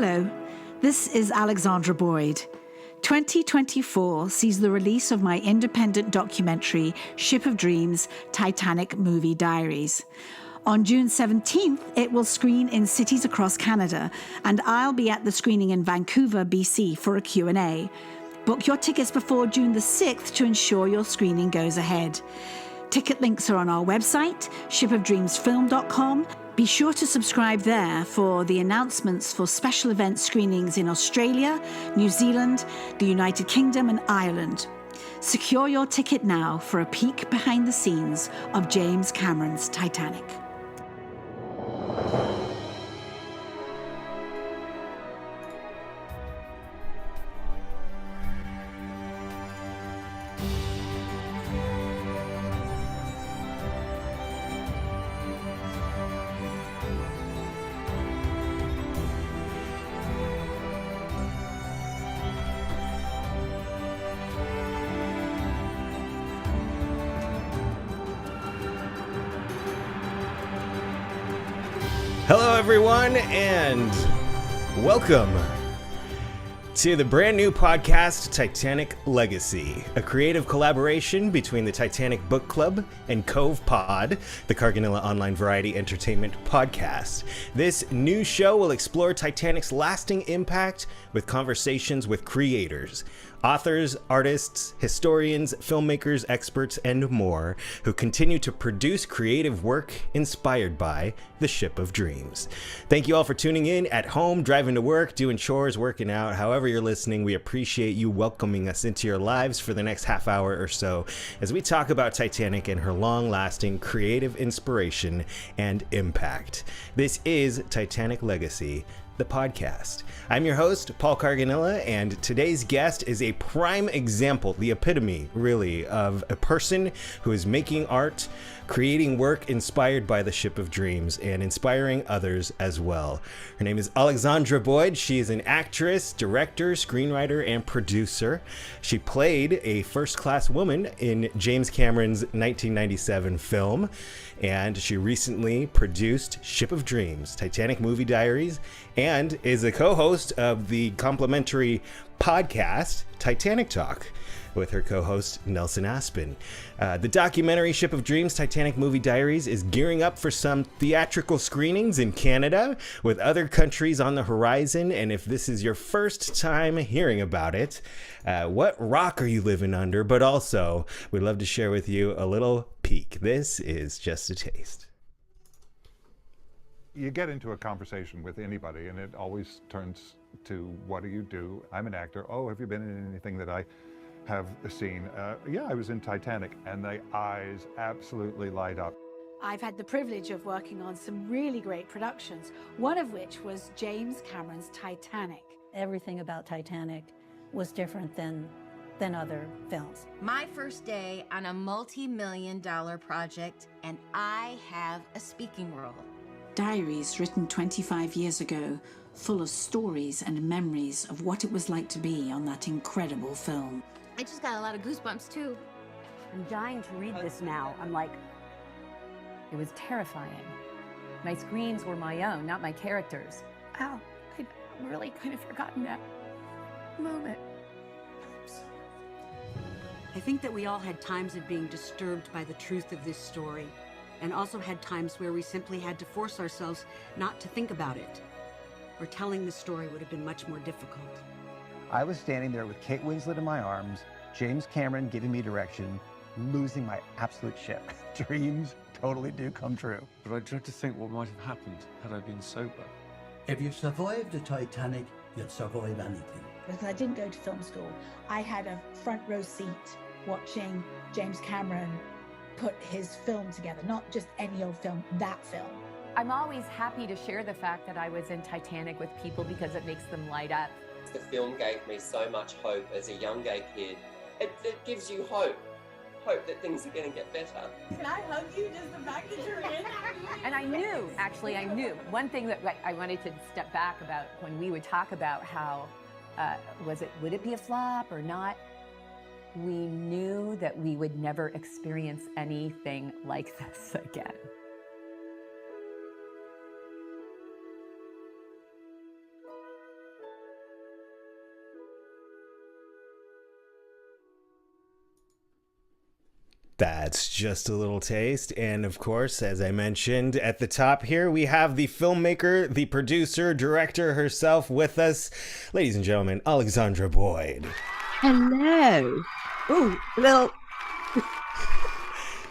Hello, this is Alexandra Boyd. 2024 sees the release of my independent documentary, Ship of Dreams, Titanic Movie Diaries. On June 17th, it will screen in cities across Canada, and I'll be at the screening in Vancouver, BC for a Q&A. Book your tickets before June the 6th to ensure your screening goes ahead. Ticket links are on our website, shipofdreamsfilm.com. Be sure to subscribe there for the announcements for special event screenings in Australia, New Zealand, the United Kingdom and Ireland. Secure your ticket now for a peek behind the scenes of James Cameron's Titanic. Hello, everyone, and welcome to the brand new podcast, Titanic Legacy, a creative collaboration between the Titanic Book Club and COVE Pod, the Carganilla online variety entertainment podcast. This new show will explore Titanic's lasting impact with conversations with creators, authors, artists, historians, filmmakers, experts, and more who continue to produce creative work inspired by the Ship of Dreams. Thank you all for tuning in at home, driving to work, doing chores, working out, however you're listening. We appreciate you welcoming us into your lives for the next half hour or so as we talk about Titanic and her long-lasting creative inspiration and impact. This is Titanic Legacy, the podcast. I'm your host, Paul Carganilla, and today's guest is a prime example, the epitome, really, of a person who is making art, creating work inspired by the Ship of Dreams, and inspiring others as well. Her name is Alexandra Boyd. She is an actress, director, screenwriter, and producer. She played a first-class woman in James Cameron's 1997 film, and she recently produced Ship of Dreams, Titanic Movie Diaries, and is a co-host of the complimentary podcast, Titanic Talk, with her co-host, Nelson Aspen. The documentary Ship of Dreams, Titanic Movie Diaries is gearing up for some theatrical screenings in Canada, with other countries on the horizon. And if this is your first time hearing about it, what rock are you living under? But also, we'd love to share with you a little peek. This is just a taste. You get into a conversation with anybody and it always turns to, what do you do? I'm an actor. Oh, have you been in anything that I have seen? Yeah, I was in Titanic, and the eyes absolutely light up. I've had the privilege of working on some really great productions, one of which was James Cameron's Titanic. Everything about Titanic was different than other films. My first day on a multi-million-dollar project, and I have a speaking role. Diaries written 25 years ago, full of stories and memories of what it was like to be on that incredible film. I just got a lot of goosebumps, too. I'm dying to read this now. I'm like, it was terrifying. My screams were my own, not my characters. Ow, I'd really kind of forgotten that moment. I think that we all had times of being disturbed by the truth of this story, and also had times where we simply had to force ourselves not to think about it, or telling the story would have been much more difficult. I was standing there with Kate Winslet in my arms, James Cameron giving me direction, losing my absolute shit. Dreams totally do come true. But I dread to think what might have happened had I been sober. If you survived the Titanic, you'd survive anything. Because I didn't go to film school, I had a front row seat watching James Cameron put his film together, not just any old film, that film. I'm always happy to share the fact that I was in Titanic with people because it makes them light up. The film gave me so much hope as a young gay kid. It gives you hope that things are going to get better. Can I hug you, just the fact that you're in? And I knew. One thing that I wanted to step back about when we would talk about how, would it be a flop or not? We knew that we would never experience anything like this again. That's just a little taste. And of course, as I mentioned at the top here, we have the filmmaker, the producer, director herself with us. Ladies and gentlemen, Alexandra Boyd. Hello. Oh, little...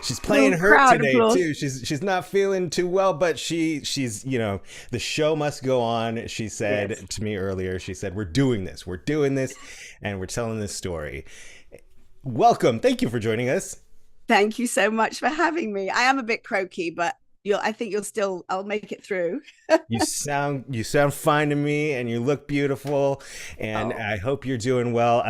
She's playing hurt today too. She's not feeling too well, but she's the show must go on. She said to me earlier, she said, we're doing this, and we're telling this story. Welcome. Thank you for joining us. Thank you so much for having me. I am a bit croaky, but I think I'll make it through. You sound fine to me, and you look beautiful, and I hope you're doing well.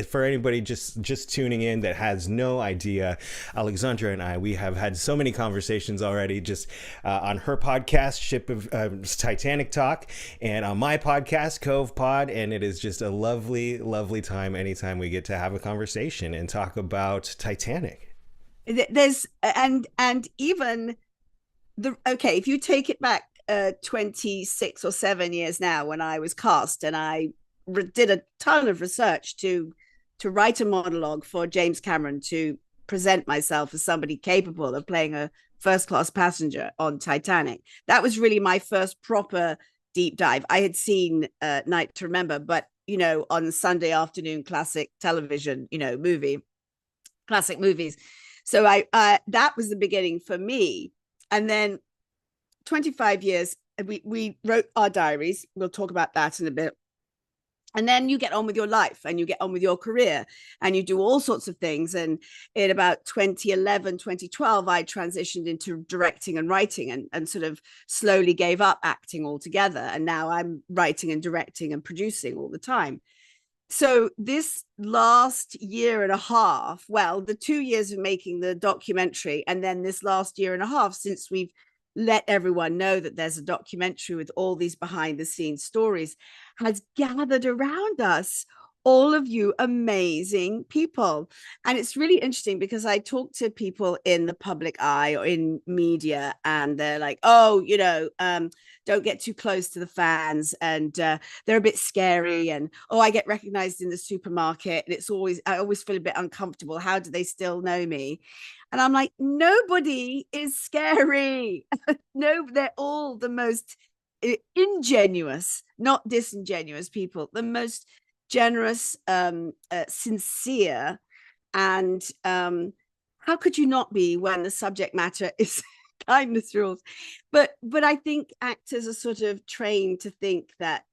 For anybody just tuning in that has no idea, Alexandra and we have had so many conversations already, just on her podcast, Ship of Titanic Talk, and on my podcast, COVE Pod, and it is just a lovely, lovely time anytime we get to have a conversation and talk about Titanic. There's and even if you take it back 26 or 7 years now, when I was cast and I did a ton of research to write a monologue for James Cameron to present myself as somebody capable of playing a first-class passenger on Titanic. That was really my first proper deep dive. I had seen Night to Remember, but on Sunday afternoon classic television, classic movies. So that was the beginning for me. And then 25 years, we wrote our diaries. We'll talk about that in a bit. And then you get on with your life and you get on with your career and you do all sorts of things. And in about 2011, 2012, I transitioned into directing and writing and sort of slowly gave up acting altogether. And now I'm writing and directing and producing all the time. So this last year and a half, the 2 years of making the documentary, and then this last year and a half since we've let everyone know that there's a documentary with all these behind the scenes stories, has gathered around us all of you amazing people. And it's really interesting because I talk to people in the public eye or in media, and they're like, don't get too close to the fans, and they're a bit scary, and I get recognized in the supermarket, and I always feel a bit uncomfortable. How do they still know me? And I'm like, nobody is scary. No, they're all the most ingenuous, not disingenuous people, the most generous, sincere, and how could you not be when the subject matter is kindness rules? But I think actors are sort of trained to think that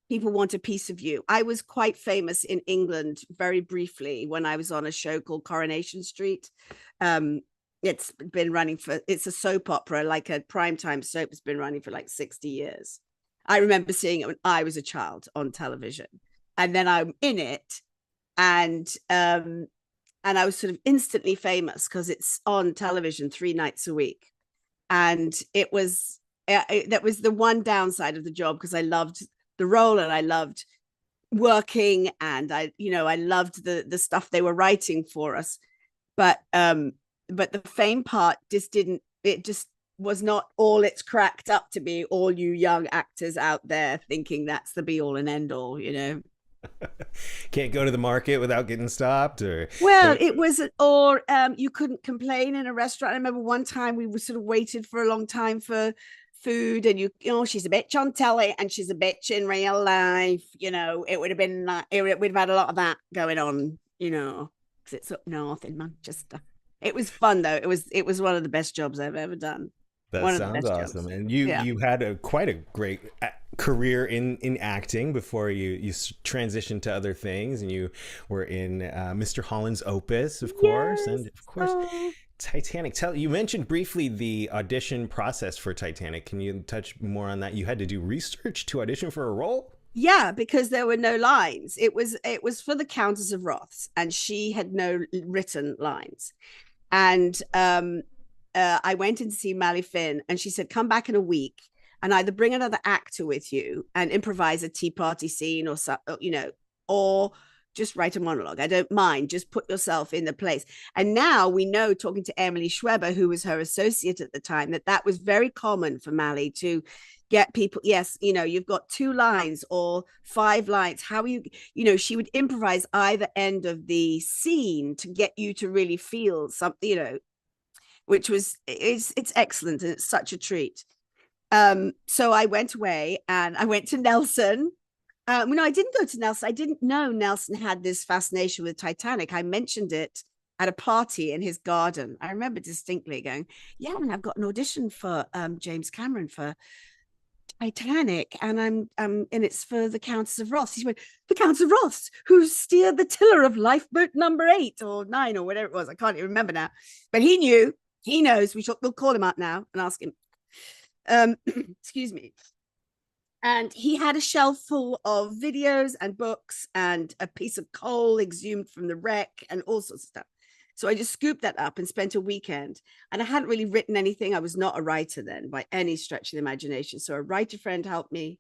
people want a piece of you. I was quite famous in England very briefly when I was on a show called Coronation Street. It's been running it's a soap opera, like a primetime soap. It's been running for like 60 years. I remember seeing it when I was a child on television. And then I'm in it, and I was sort of instantly famous because it's on television 3 nights a week. And that was the one downside of the job, because I loved the role and I loved working, and I loved the stuff they were writing for us. But the fame part just was not all it's cracked up to be. All you young actors out there thinking that's the be all and end all, Can't go to the market without getting stopped, or it was, or you couldn't complain in a restaurant. I remember one time we were sort of waited for a long time for food, and she's a bitch on telly and she's a bitch in real life. It would have been we'd have had a lot of that going on, because it's up north in Manchester. It was fun though. It was one of the best jobs I've ever done. That sounds awesome. Jobs. And you had quite a great career in acting before you transitioned to other things, and you were in Mr. Holland's Opus, of course, and of course Titanic. You mentioned briefly the audition process for Titanic. Can you touch more on that? You had to do research to audition for a role? Yeah, because there were no lines. It was for the Countess of Roths, and she had no written lines. And I went in to see Mally Finn, and she said, come back in a week and either bring another actor with you and improvise a tea party scene or just write a monologue. I don't mind. Just put yourself in the place. And now we know, talking to Emily Schweber, who was her associate at the time, that was very common for Mally to get people, yes, you've got 2 lines or 5 lines. How are you, she would improvise either end of the scene to get you to really feel something, which was, it's excellent, and it's such a treat. So I went away and I went to Nelson. No, I didn't go to Nelson. I didn't know Nelson had this fascination with Titanic. I mentioned it at a party in his garden. I remember distinctly going, yeah, and I've got an audition for James Cameron for Titanic, and and it's for the Countess of Ross. He went, the Countess of Ross, who steered the tiller of lifeboat number 8 or 9 or whatever it was. I can't even remember now. But he knew, he knows. We'll call him up now and ask him. Excuse me. And he had a shelf full of videos and books and a piece of coal exhumed from the wreck and all sorts of stuff. So I just scooped that up and spent a weekend. And I hadn't really written anything. I was not a writer then by any stretch of the imagination. So a writer friend helped me,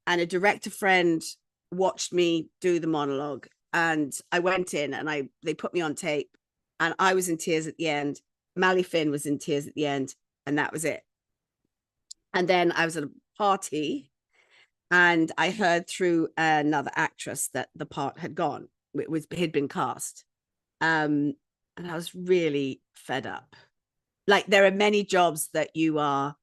and a director friend watched me do the monologue. And I went in and they put me on tape, and I was in tears at the end. Mally Finn was in tears at the end, and that was it. And then I was at a party, and I heard through another actress that the part had gone. It had been cast. And I was really fed up. Like, there are many jobs that you go,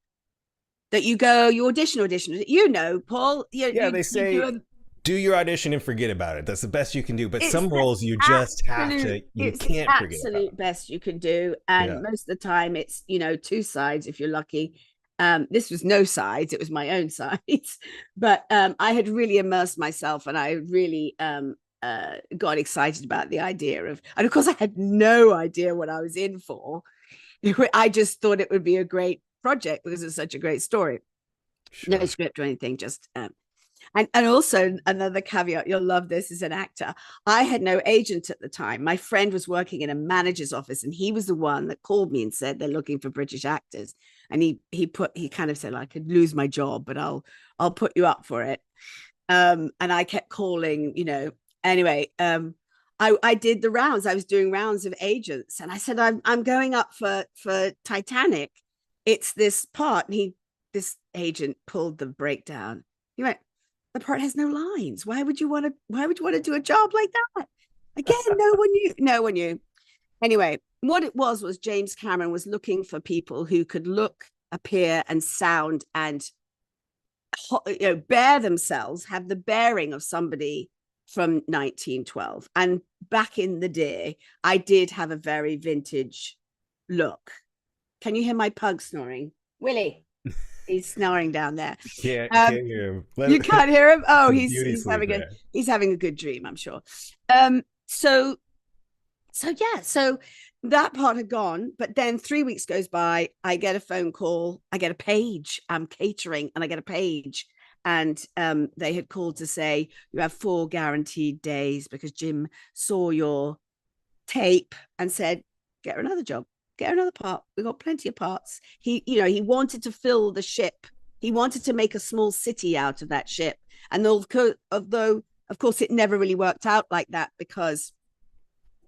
you audition, Paul. They say, do your audition and forget about it. That's the best you can do. But some roles you just have to, you can't forget about. It's the absolute best you can do. And most of the time it's, 2 sides if you're lucky. This was no sides, it was my own sides. But I had really immersed myself, and I really got excited about the idea of, and of course I had no idea what I was in for. I just thought it would be a great project because it's such a great story. Sure. No script or anything, just and also another caveat, you'll love this as an actor. I had no agent at the time. My friend was working in a manager's office, and he was the one that called me and said they're looking for British actors. And he kind of said, I could lose my job, but I'll put you up for it. And I kept calling, Anyway, I did the rounds. I was doing rounds of agents, and I said, I'm going up for Titanic. It's this part. And this agent pulled the breakdown. He went, the part has no lines. Why would you want to do a job like that? Again, no one knew. Anyway, what it was James Cameron was looking for people who could look, appear, and sound and bear themselves, have the bearing of somebody from 1912. And back in the day, I did have a very vintage look. Can you hear my pug snoring? Willie, he's snoring down there. Can't hear him. You can't hear him? Oh, he's having a good dream, I'm sure. So that part had gone, but then 3 weeks goes by, I get a phone call, I get a page, I'm catering, and I get a page. And they had called to say, you have 4 guaranteed days because Jim saw your tape and said, get her another job, get her another part. We've got plenty of parts. He wanted to fill the ship. He wanted to make a small city out of that ship. And although, of course, it never really worked out like that because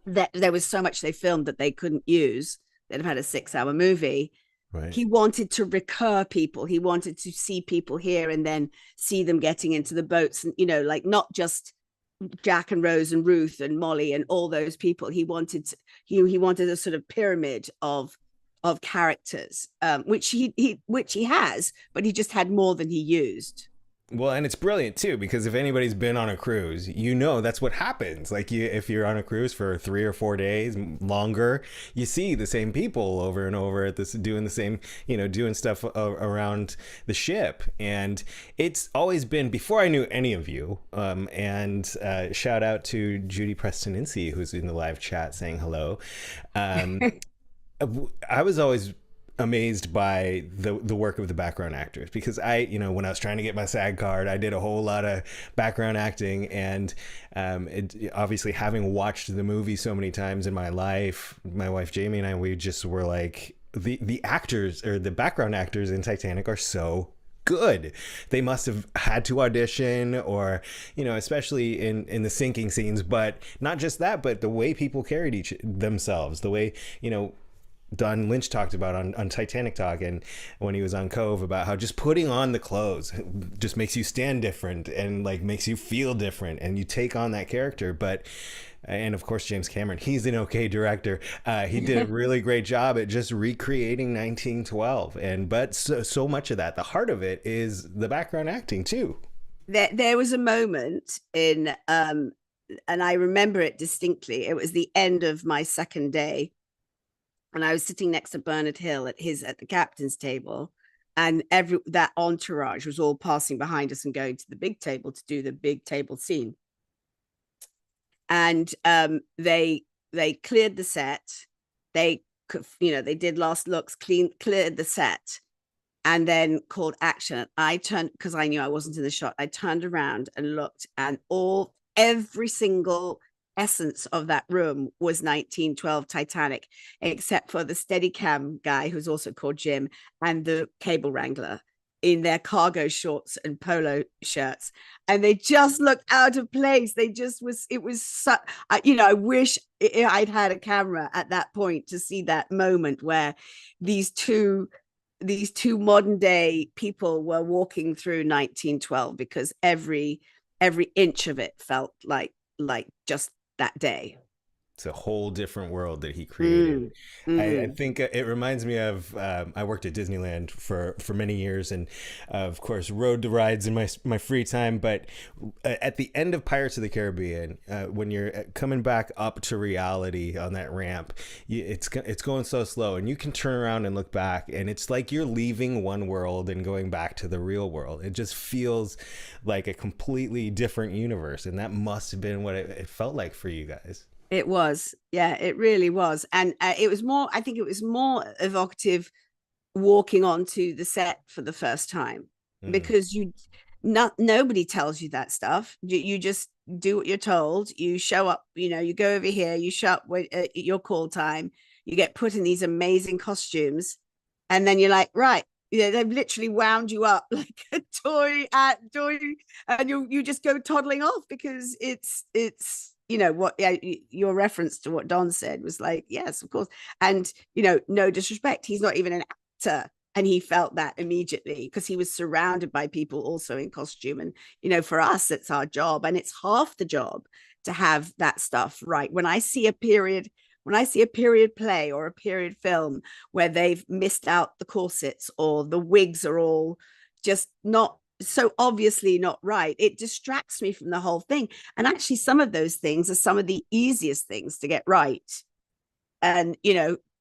there was so much they filmed that they couldn't use. They'd have had a 6-hour movie. Right. He wanted to recur people. He wanted to see people here and then see them getting into the boats, and like not just Jack and Rose and Ruth and Molly and all those people. He wanted a sort of pyramid of characters, which he has, but he just had more than he used. Well, and it's brilliant too, because if anybody's been on a cruise, that's what happens. Like if you're on a cruise for 3 or 4 days longer, you see the same people over and over at this, doing the same, doing stuff around the ship. And it's always been, before I knew any of you, and shout out to Judy Preston-Incy, who's in the live chat saying hello. I was always amazed by the work of the background actors, because when I was trying to get my SAG card, I did a whole lot of background acting, and obviously having watched the movie so many times in my life, my wife Jamie and I, we just were like, the actors or the background actors in Titanic are so good. They must have had to audition, or especially in the sinking scenes, but not just that, but the way people carried themselves, the way Don Lynch talked about on Titanic Talk, and when he was on COVE, about how just putting on the clothes just makes you stand different and like makes you feel different, and you take on that character. But and of course James Cameron, he's an okay director. He did a really great job at just recreating 1912, and but so much of that, the heart of it, is the background acting too. There was a moment in and I remember it distinctly. It was the end of my second day, and I was sitting next to Bernard Hill at the captain's table, and that entourage was all passing behind us and going to the big table to do the big table scene. And they cleared the set. They did last looks, cleared the set, and then called action. I turned, because I knew I wasn't in the shot. I turned around and looked, and every single essence of that room was 1912 Titanic, except for the Steadicam guy, who's also called Jim, and the cable wrangler in their cargo shorts and polo shirts, and they just looked out of place. It was I wish I'd had a camera at that point to see that moment where these two modern day people were walking through 1912, because every inch of it felt like just that day. It's a whole different world that he created. I think it reminds me of, I worked at Disneyland for many years, and of course rode the rides in my free time. But at the end of Pirates of the Caribbean, when you're coming back up to reality on that ramp, it's going so slow, and you can turn around and look back, and it's like you're leaving one world and going back to the real world. It just feels like a completely different universe, and that must have been what it felt like for you guys. It was, yeah, it really was. And I think it was more evocative walking onto the set for the first time, because nobody tells you that stuff. You just do what you're told. You show up, you go over here, you show up at your call time, you get put in these amazing costumes, and then you're like, right, they've literally wound you up like a toy, and you just go toddling off, because it's your reference to what Don said was like, yes, of course. And, no disrespect, he's not even an actor. And he felt that immediately, because he was surrounded by people also in costume. And, for us, it's our job, and it's half the job to have that stuff right. When I see a period play or a period film where they've missed out the corsets, or the wigs are all just not so obviously not right, it distracts me from the whole thing. And actually, some of those things are some of the easiest things to get right. And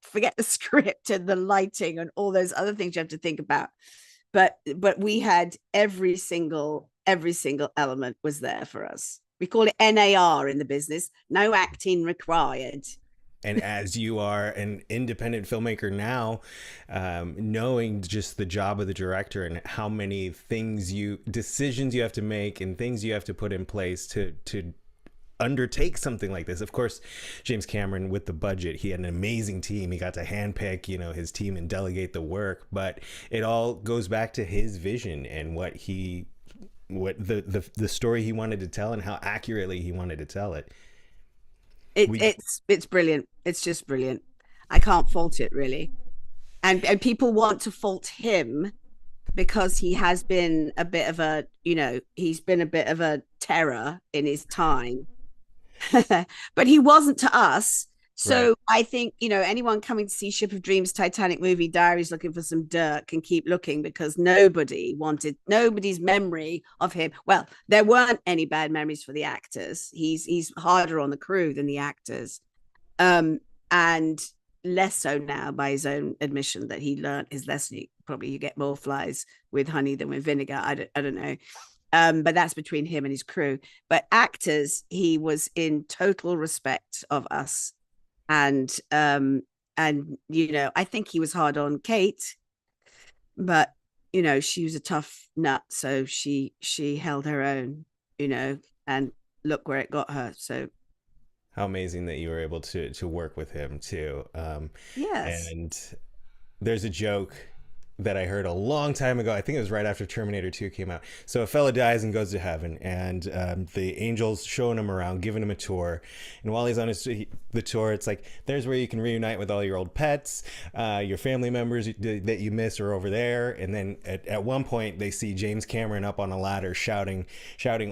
forget the script and the lighting and all those other things you have to think about. But we had every single element was there for us. We call it NAR in the business, no acting required. And as you are an independent filmmaker now, knowing just the job of the director and how many decisions you have to make and things you have to put in place to undertake something like this. Of course, James Cameron, with the budget, he had an amazing team. He got to handpick, his team and delegate the work. But it all goes back to his vision and what the story he wanted to tell and how accurately he wanted to tell it. It's brilliant. It's just brilliant. I can't fault it, really. And people want to fault him because he has been a bit of a terror in his time. But he wasn't to us. So right. I think, anyone coming to see Ship of Dreams, Titanic movie diaries looking for some dirt can keep looking, because nobody's memory of him. Well, there weren't any bad memories for the actors. He's harder on the crew than the actors. And less so now, by his own admission, that he learned his lesson. Probably you get more flies with honey than with vinegar. I don't know. But that's between him and his crew. But actors, he was in total respect of us. And I think he was hard on Kate, but she was a tough nut, so she held her own, and look where it got her. So how amazing that you were able to work with him too. Yes. And there's a joke that I heard a long time ago. I think it was right after Terminator 2 came out. So a fella dies and goes to heaven, and the angels showing him around, giving him a tour. And while he's on the tour, it's like, there's where you can reunite with all your old pets, your family members that you miss are over there. And then at one point, they see James Cameron up on a ladder shouting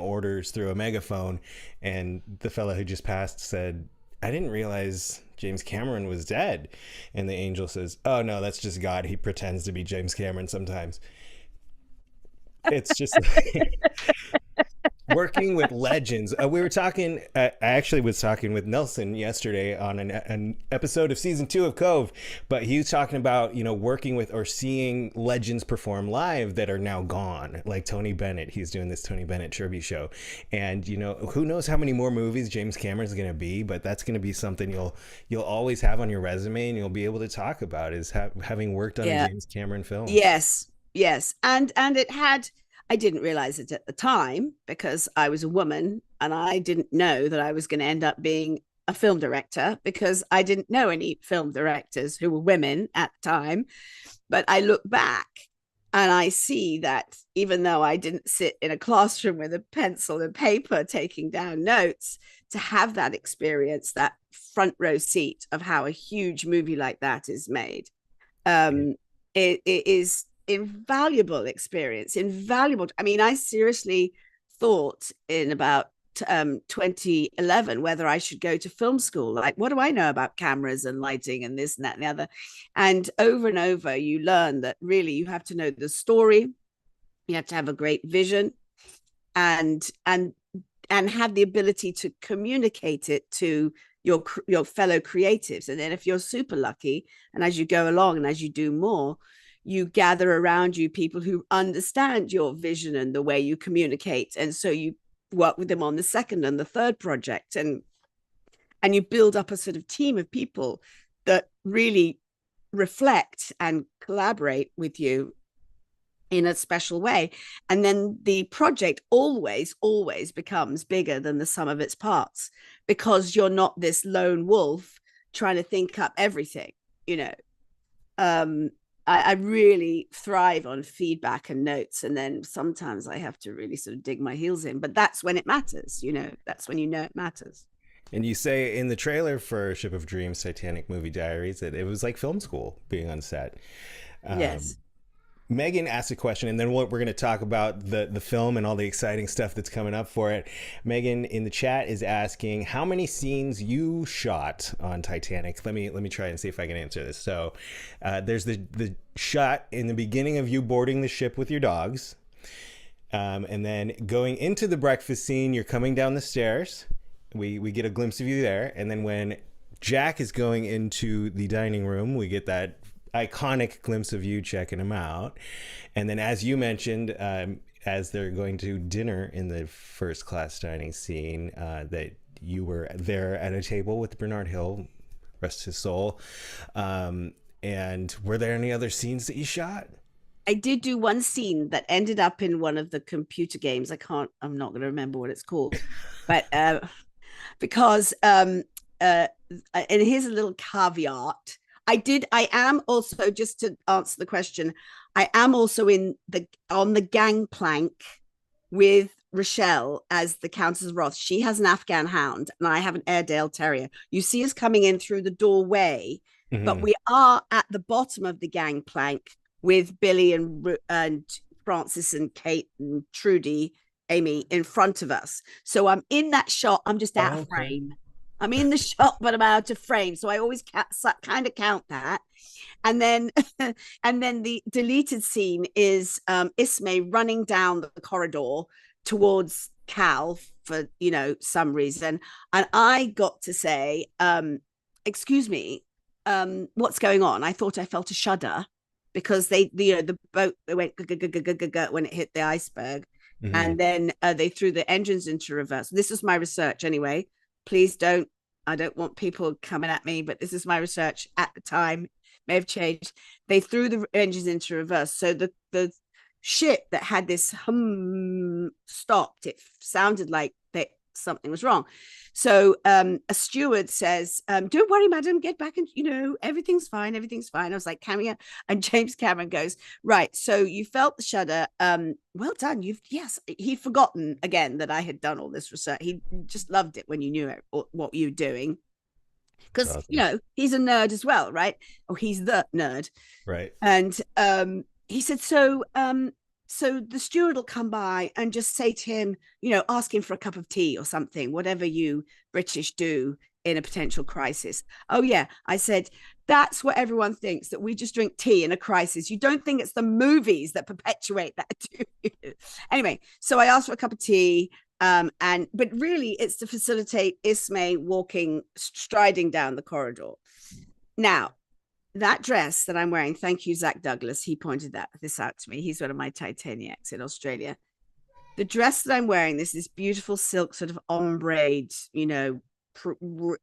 orders through a megaphone. And the fella who just passed said, "I didn't realize James Cameron was dead." And the angel says, "Oh no, that's just God. He pretends to be James Cameron sometimes." It's just working with legends. We were talking, I actually was talking with Nelson yesterday on an episode of season 2 of COVE, but he was talking about, working with or seeing legends perform live that are now gone, like Tony Bennett. He's doing this Tony Bennett tribute show. And, who knows how many more movies James Cameron's going to be, but that's going to be something you'll always have on your resume and you'll be able to talk about, is having worked on a James Cameron film. Yes. And it had, I didn't realize it at the time because I was a woman and I didn't know that I was going to end up being a film director, because I didn't know any film directors who were women at the time. But I look back and I see that even though I didn't sit in a classroom with a pencil and paper taking down notes, to have that experience, that front row seat of how a huge movie like that is made, it is invaluable experience, invaluable. I mean, I seriously thought in about 2011 whether I should go to film school. Like, what do I know about cameras and lighting and this and that and the other? And over you learn that really you have to know the story, you have to have a great vision, and have the ability to communicate it to your fellow creatives. And then if you're super lucky, and as you go along and as you do more, you gather around you people who understand your vision and the way you communicate. And so you work with them on the second and the third project. And you build up a sort of team of people that really reflect and collaborate with you in a special way. And then the project always becomes bigger than the sum of its parts, because you're not this lone wolf trying to think up everything, I really thrive on feedback and notes, and then sometimes I have to really sort of dig my heels in, but that's when it matters, that's when it matters. And you say in the trailer for Ship of Dreams, Titanic Movie Diaries, that it was like film school being on set. Yes. Megan asked a question, and then we're going to talk about the film and all the exciting stuff that's coming up for it. Megan in the chat is asking how many scenes you shot on Titanic. Let me try and see if I can answer this. So there's the shot in the beginning of you boarding the ship with your dogs. And then going into the breakfast scene, you're coming down the stairs. We get a glimpse of you there. And then when Jack is going into the dining room, we get that iconic glimpse of you checking him out. And then, as you mentioned, as they're going to dinner in the first class dining scene, that you were there at a table with Bernard Hill, rest his soul. And were there any other scenes that you shot? I did do one scene that ended up in one of the computer games. I'm not going to remember what it's called, but because and here's a little caveat. I am also, just to answer the question, I am also on the gangplank with Rochelle as the Countess of Roth. She has an Afghan hound and I have an Airedale Terrier. You see us coming in through the doorway, but we are at the bottom of the gangplank with Billy and Francis and Kate and Trudy, Amy in front of us. So I'm in that shot. I'm just out of frame. I'm in the shot, but I'm out of frame. So I always kind of count that. And then the deleted scene is Ismay running down the corridor towards Cal for, some reason. And I got to say, excuse me, what's going on? I thought I felt a shudder because the boat, they went when it hit the iceberg. Mm-hmm. And then they threw the engines into reverse. This is my research anyway. Please I don't want people coming at me, but this is my research at the time. May have changed. They threw the engines into reverse. So the ship that had this hum stopped. It sounded like something was wrong. So a steward says, don't worry, madam, get back and, everything's fine. I was like, Camilla, and James Cameron goes, right, so you felt the shudder. Well done. Yes, he'd forgotten again that I had done all this research. He just loved it when you knew what you were doing. Because, awesome. He's a nerd as well, right? Or he's the nerd. Right. And he said, so the steward will come by and just say to him, ask him for a cup of tea or something, whatever you British do in a potential crisis. Oh, yeah. I said, that's what everyone thinks, that we just drink tea in a crisis. You don't think it's the movies that perpetuate that, do you? Anyway, so I asked for a cup of tea. But really it's to facilitate Ismay striding down the corridor. Now, that dress that I'm wearing, thank you, Zach Douglas. He pointed this out to me. He's one of my Titaniacs in Australia. The dress that I'm wearing, this beautiful silk sort of ombre,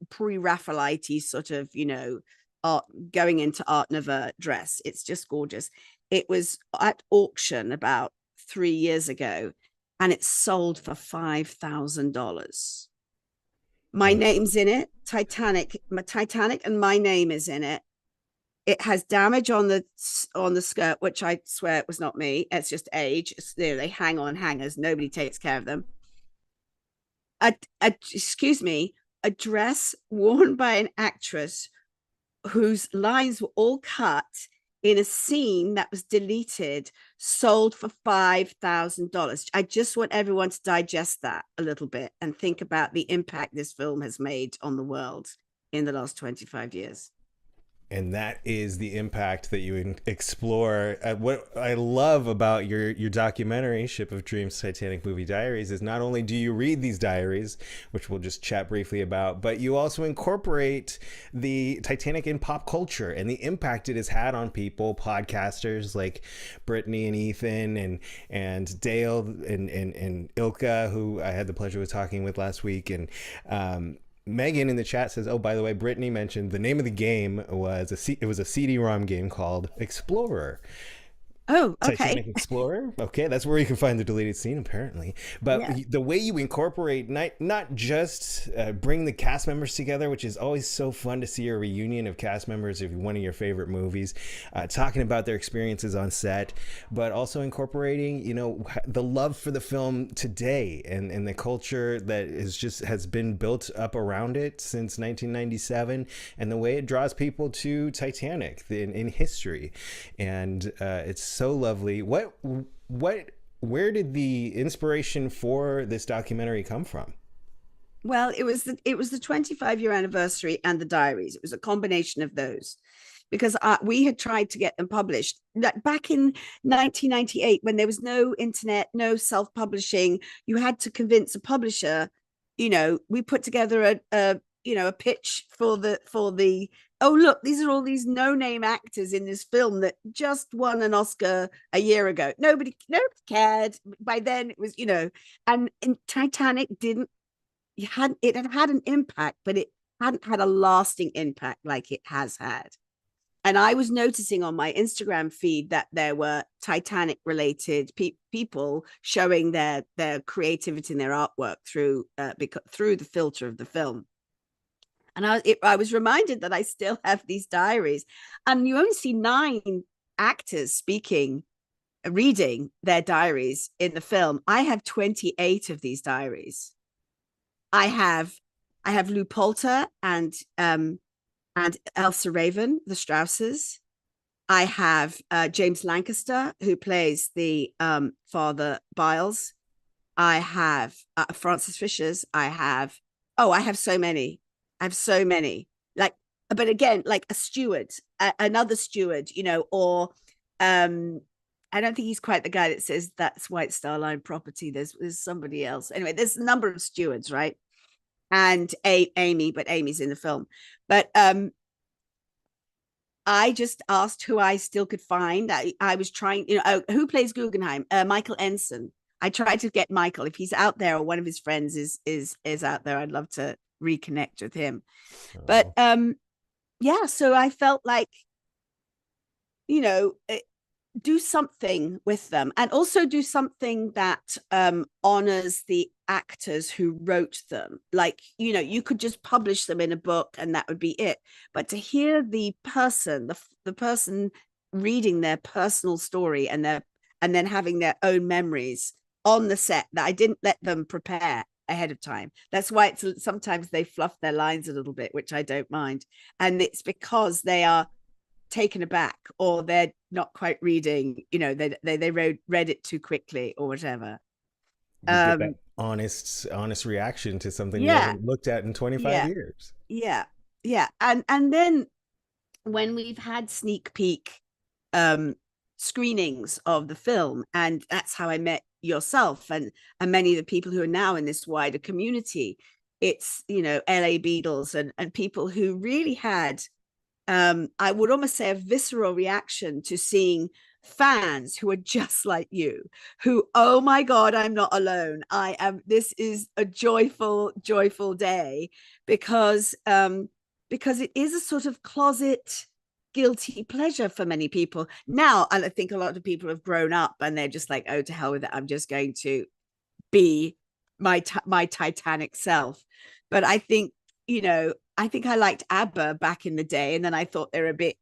pre-Raphaelite sort of, art, going into Art Nouveau dress. It's just gorgeous. It was at auction about 3 years ago, and it's sold for $5,000. My name's in it, Titanic, and my name is in it. It has damage on the skirt, which I swear it was not me. It's just age. They hang on hangers. Nobody takes care of them. Excuse me, a dress worn by an actress whose lines were all cut in a scene that was deleted, sold for $5,000. I just want everyone to digest that a little bit and think about the impact this film has made on the world in the last 25 years. And that is the impact that you explore. What I love about your documentary, Ship of Dreams, Titanic Movie Diaries, is not only do you read these diaries, which we'll just chat briefly about, but you also incorporate the Titanic in pop culture and the impact it has had on people, podcasters like Brittany and Ethan and Dale and Ilka, who I had the pleasure of talking with last week. And Megan in the chat says, oh, by the way, Brittany mentioned the name of the game was it was a CD-ROM game called Explorer. Oh, okay. Titanic Explorer. Okay, that's where you can find the deleted scene, apparently. But yeah, the way you incorporate, not just bring the cast members together, which is always so fun to see a reunion of cast members of one of your favorite movies, talking about their experiences on set, but also incorporating, the love for the film today and the culture that has been built up around it since 1997, and the way it draws people to Titanic in history. And it's so lovely. Where did the inspiration for this documentary come from? Well, it was the 25-year anniversary and the diaries. It was a combination of those, because we had tried to get them published back in 1998 when there was no internet, no self-publishing. You had to convince a publisher. We put together a pitch for the oh, look, these are all these no-name actors in this film that just won an Oscar a year ago. Nobody cared. By then it was, and Titanic it had an impact, but it hadn't had a lasting impact like it has had. And I was noticing on my Instagram feed that there were Titanic related people showing their creativity and their artwork through the filter of the film. And I was reminded that I still have these diaries, and you only see 9 actors reading their diaries in the film. I have 28 of these diaries. I have Lou Poulter and Elsa Raven, the Strausses. I have James Lancaster, who plays the Father Biles. I have Francis Fishers. I have so many. But again, like a steward, another steward, or I don't think he's quite the guy that says that's White Star Line property. There's somebody else. Anyway, there's a number of stewards, right? And Amy, but Amy's in the film. But I just asked who I still could find. I was trying, who plays Guggenheim? Michael Ensign. I tried to get Michael, if he's out there or one of his friends is out there. I'd love to reconnect with him. But so I felt like, do something with them, and also do something that honors the actors who wrote them. Like, you know, you could just publish them in a book and that would be it, but to hear the person, the person reading their personal story and then having their own memories on the set that I didn't let them prepare ahead of time. That's why it's sometimes they fluff their lines a little bit, which I don't mind, and it's because they are taken aback, or they're not quite reading, you know, they read it too quickly or whatever. You get that honest reaction to something you haven't looked at in 25 years. Yeah. And then when we've had sneak peek screenings of the film, and that's how I met yourself and many of the people who are now in this wider community. It's, you know, LA Beatles and people who really had I would almost say a visceral reaction to seeing fans who are just like you, who, oh my God, I'm not alone. This is a joyful day, because it is a sort of closet guilty pleasure for many people. Now, I think a lot of people have grown up and they're just like, oh, to hell with it. I'm just going to be my Titanic self. But I think, you know, I think I liked ABBA back in the day, and then I thought they were a bit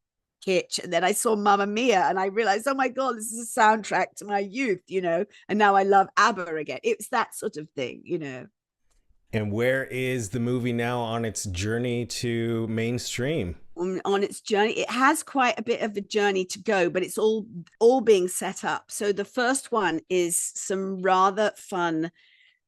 kitsch, and then I saw Mamma Mia and I realized, oh my God, this is a soundtrack to my youth, you know, and now I love ABBA again. It's that sort of thing, you know. And where is the movie now on its journey to mainstream? On its journey, it has quite a bit of a journey to go, but it's all being set up. So the first one is some rather fun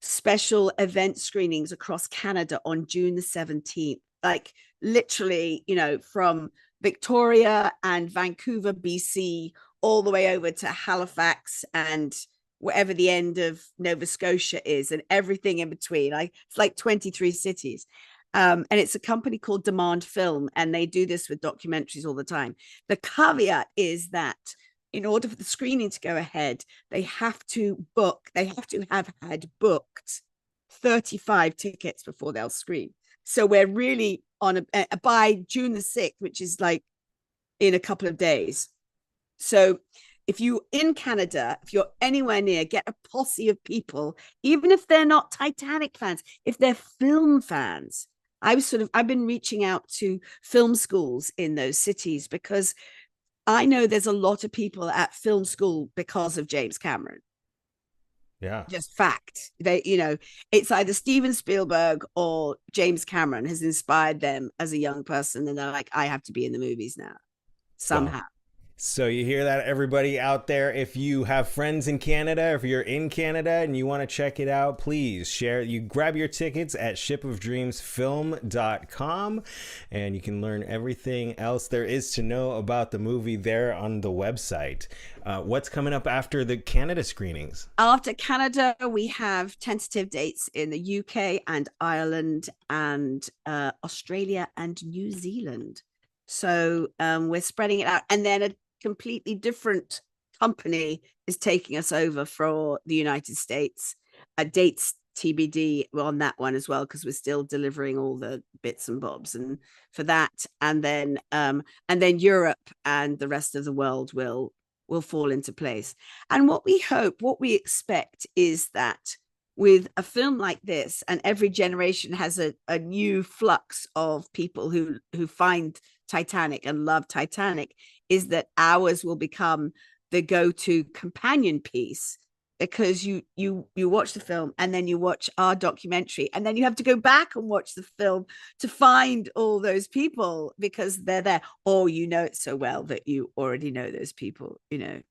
special event screenings across Canada on June the 17th. Like literally, you know, from Victoria and Vancouver, BC, all the way over to Halifax and wherever the end of Nova Scotia is, and everything in between. It's like 23 cities. And it's a company called Demand Film, and they do this with documentaries all the time. The caveat is that in order for the screening to go ahead, they have to have had booked 35 tickets before they'll screen. So we're really on by June the 6th, which is like in a couple of days. So if you're in Canada, if you're anywhere near, get a posse of people, even if they're not Titanic fans, if they're film fans. I've been reaching out to film schools in those cities, because I know there's a lot of people at film school because of James Cameron. Yeah. Just fact. They, you know, it's either Steven Spielberg or James Cameron has inspired them as a young person, and they're like, I have to be in the movies now somehow. So you hear that, everybody out there? If you have friends in Canada, if you're in Canada and you want to check it out, please share. You grab your tickets at shipofdreamsfilm.com, and you can learn everything else there is to know about the movie there on the website. What's coming up after the Canada screenings? After Canada, we have tentative dates in the UK and Ireland and Australia and New Zealand. So we're spreading it out, and then a completely different company is taking us over for the United States. Dates TBD on that one as well, because we're still delivering all the bits and bobs and for that, and then Europe and the rest of the world will fall into place. And what we expect is that with a film like this, and every generation has a new flux of people who find Titanic and love Titanic, is that ours will become the go-to companion piece, because you watch the film and then you watch our documentary, and then you have to go back and watch the film to find all those people, because they're there, or you know it so well that you already know those people, you know,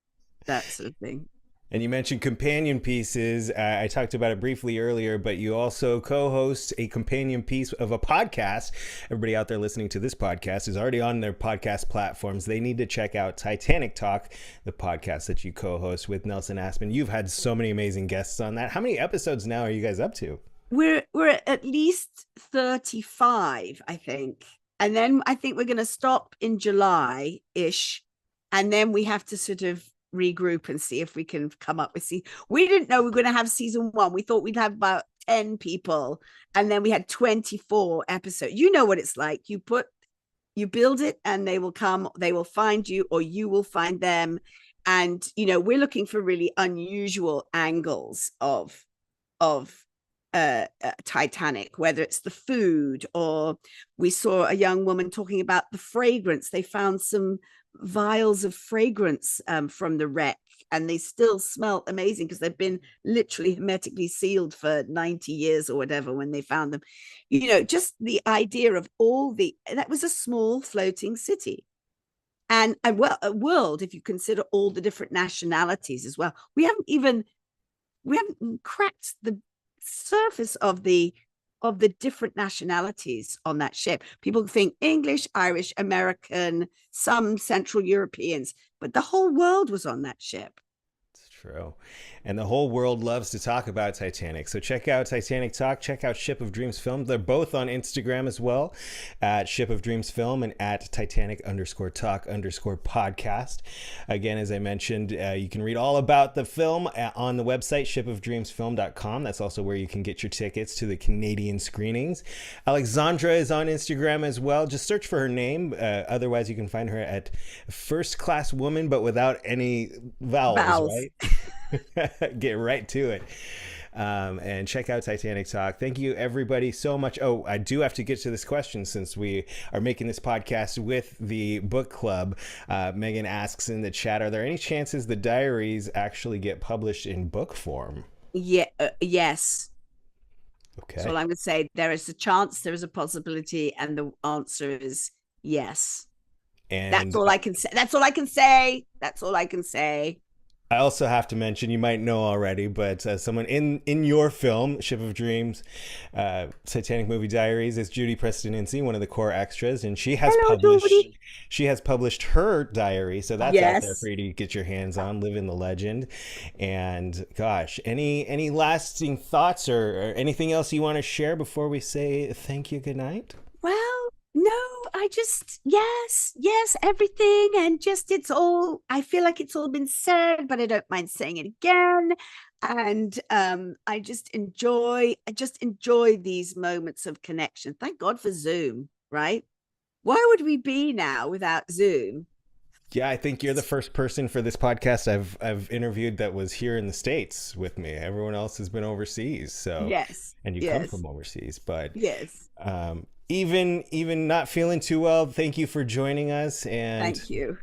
that sort of thing. And you mentioned companion pieces. I talked about it briefly earlier, but you also co-host a companion piece of a podcast. Everybody out there listening to this podcast is already on their podcast platforms. They need to check out Titanic Talk, the podcast that you co-host with Nelson Aspen. You've had so many amazing guests on that. How many episodes now are you guys up to? We're at least 35, I think. And then I think we're going to stop in July-ish. And then we have to sort of regroup and see if we can come up with we didn't know we were going to have season 1. We thought we'd have about 10 people, and then we had 24 episodes. You know what it's like. You build it, and they will come, they will find you, or you will find them, And we're looking for really unusual angles of Titanic, whether it's the food, or we saw a young woman talking about the fragrance. They found some vials of fragrance from the wreck, and they still smell amazing because they've been literally hermetically sealed for 90 years or whatever when they found them. Just the idea of that was a small floating city. And a world, if you consider all the different nationalities as well. We haven't cracked the surface of the different nationalities on that ship. People think English, Irish, American, some Central Europeans, but the whole world was on that ship. True. And the whole world loves to talk about Titanic. So check out Titanic Talk, check out Ship of Dreams Film. They're both on Instagram as well, at Ship of Dreams Film and at Titanic_Talk_podcast. Again, as I mentioned, you can read all about the film on the website, shipofdreamsfilm.com. That's also where you can get your tickets to the Canadian screenings. Alexandra is on Instagram as well. Just search for her name. Otherwise, you can find her at First Class Woman, but without any vowels. Right? Get right to it. And check out Titanic Talk. Thank you, everybody, so much. Oh, I do have to get to this question since we are making this podcast with the book club. Megan asks in the chat, are there any chances the diaries actually get published in book form? Yeah, yes. Okay. So I'm going to say there is a chance, there is a possibility, and the answer is yes. And that's all I can say. That's all I can say. That's all I can say. I also have to mention, you might know already, but someone in your film, Ship of Dreams, Titanic Movie Diaries, is Judy Preston-Incy, one of the core extras, and she has published her diary, so that's out there for you to get your hands on, live in the legend. And gosh, any lasting thoughts or anything else you want to share before we say thank you, good night? Well, no, I just, yes, everything. And just, I feel like it's all been said, but I don't mind saying it again. And I just enjoy these moments of connection. Thank God for Zoom, right? Where would we be now without Zoom? Yeah, I think you're the first person for this podcast I've interviewed that was here in the States with me. Everyone else has been overseas. So yes, and you come from overseas, but yes. Even not feeling too well, thank you for joining us and thank you.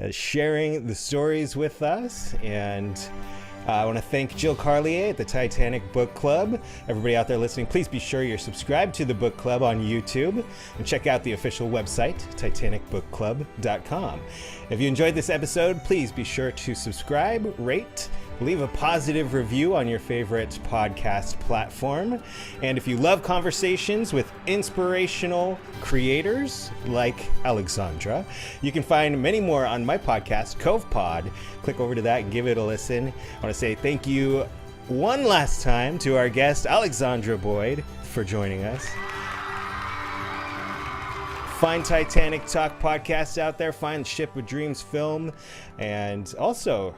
Sharing the stories with us. And I want to thank Jill Carlier at the Titanic Book Club. Everybody out there listening, please be sure you're subscribed to the book club on YouTube and check out the official website, titanicbookclub.com. If you enjoyed this episode, please be sure to subscribe, rate, leave a positive review on your favorite podcast platform. And if you love conversations with inspirational creators like Alexandra, you can find many more on my podcast, COVE Pod. Click over to that and give it a listen. I want to say thank you one last time to our guest, Alexandra Boyd, for joining us. Find Titanic Talk podcast out there. Find Ship of Dreams Film. And also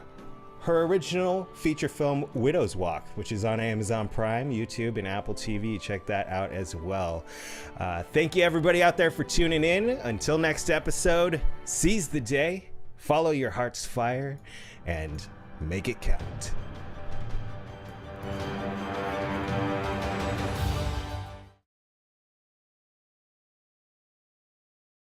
her original feature film, Widow's Walk, which is on Amazon Prime, YouTube, and Apple TV. Check that out as well. Thank you, everybody out there, for tuning in. Until next episode, seize the day, follow your heart's fire, and make it count.